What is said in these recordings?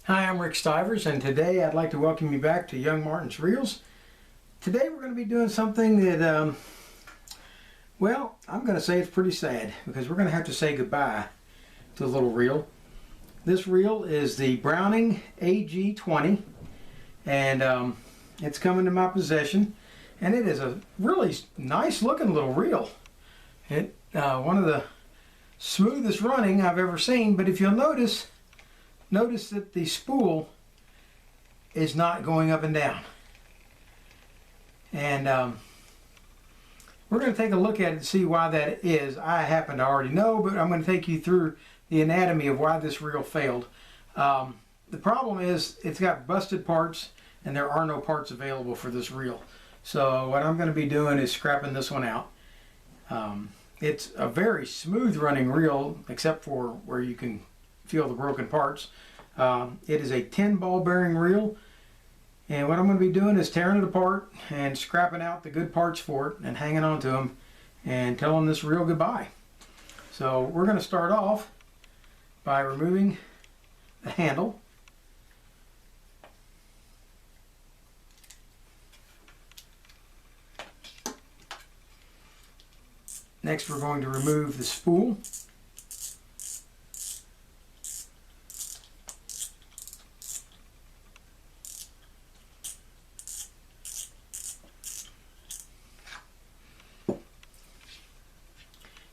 Hi, I'm Rick Stivers, and today I'd like to welcome you back to Young Martin's Reels. Today we're going to be doing something that, well, I'm going to say it's pretty sad because we're going to have to say goodbye to the little reel. This reel is the Browning AG20, and it's come into my possession, and it is a really nice looking little reel. It one of the smoothest running I've ever seen, but if you'll notice that the spool is not going up and down. And we're going to take a look at it to see why that is. I happen to already know, but I'm going to take you through the anatomy of why this reel failed. The problem is it's got busted parts and there are no parts available for this reel. So what I'm going to be doing is scrapping this one out. It's a very smooth running reel except for where you can feel the broken parts. It is a 10 ball bearing reel, and what I'm going to be doing is tearing it apart and scrapping out the good parts for it and hanging on to them and telling this reel goodbye. So we're going to start off by removing the handle. Next we're going to remove the spool.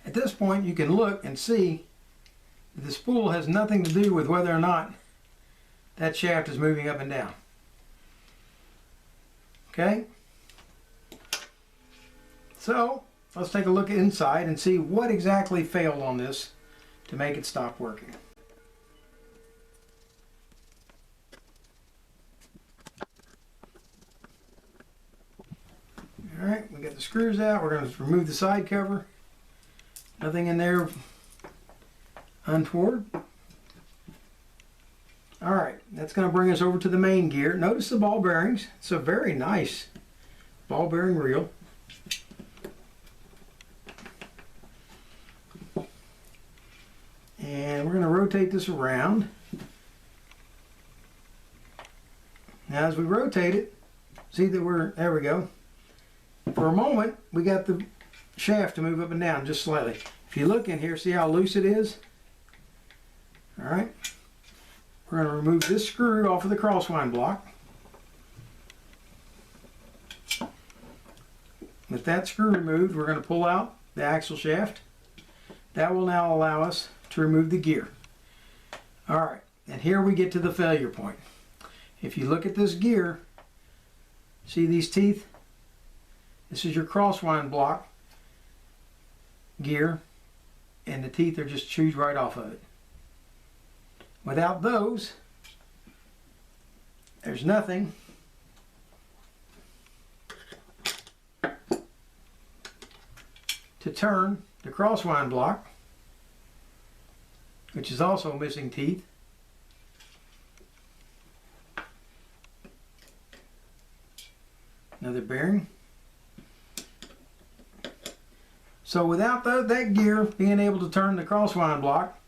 At this point you can look and see that the spool has nothing to do with whether or not that shaft is moving up and down. Okay? So let's take a look inside and see what exactly failed on this to make it stop working. Alright, we got the screws out. We're going to remove the side cover. Nothing in there untoward. Alright, that's going to bring us over to the main gear. Notice the ball bearings. It's a very nice ball bearing reel. And we're going to rotate this around. Now as we rotate it, see that there we go. For a moment, we got the shaft to move up and down just slightly. If you look in here, see how loose it is? Alright. We're going to remove this screw off of the crosswind block. With that screw removed, we're going to pull out the axle shaft. That will now allow us to remove the gear. Alright, and here we get to the failure point. If you look at this gear, see these teeth? This is your crosswind block gear, and the teeth are just chewed right off of it. Without those, there's nothing to turn the crosswind block, which is also missing teeth. Another bearing. So without that gear being able to turn the crosswind block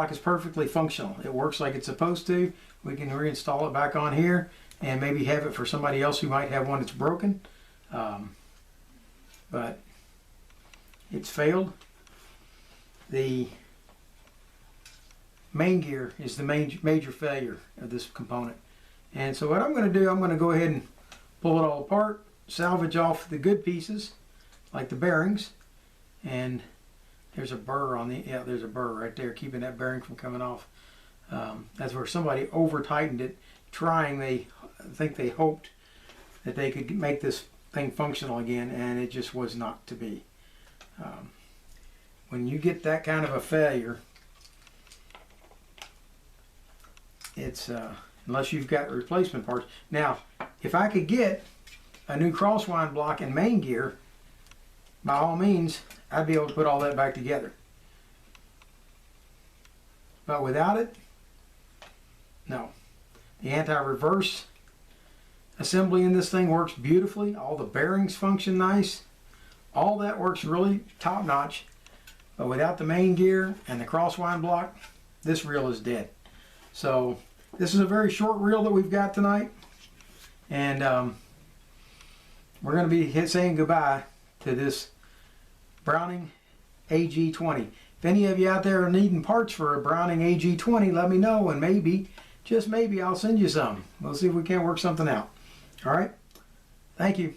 is perfectly functional. It works like it's supposed to. We can reinstall it back on here and maybe have it for somebody else who might have one that's broken. But it's failed. The main gear is the major failure of this component. And so what I'm going to do, I'm going to go ahead and pull it all apart, salvage off the good pieces, like the bearings, and there's a burr on there's a burr right there keeping that bearing from coming off. That's where somebody over tightened it, I think they hoped that they could make this thing functional again, and it just was not to be. When you get that kind of a failure, it's unless you've got replacement parts. Now, if I could get a new crosswind block and main gear, by all means, I'd be able to put all that back together. But without it, no. The anti-reverse assembly in this thing works beautifully. All the bearings function nice. All that works really top-notch. But without the main gear and the crosswind block, this reel is dead. So this is a very short reel that we've got tonight, and we're going to be saying goodbye to this Browning AG20. If any of you out there are needing parts for a Browning AG20, let me know, and maybe, just maybe, I'll send you some. We'll see if we can't work something out. All right? Thank you.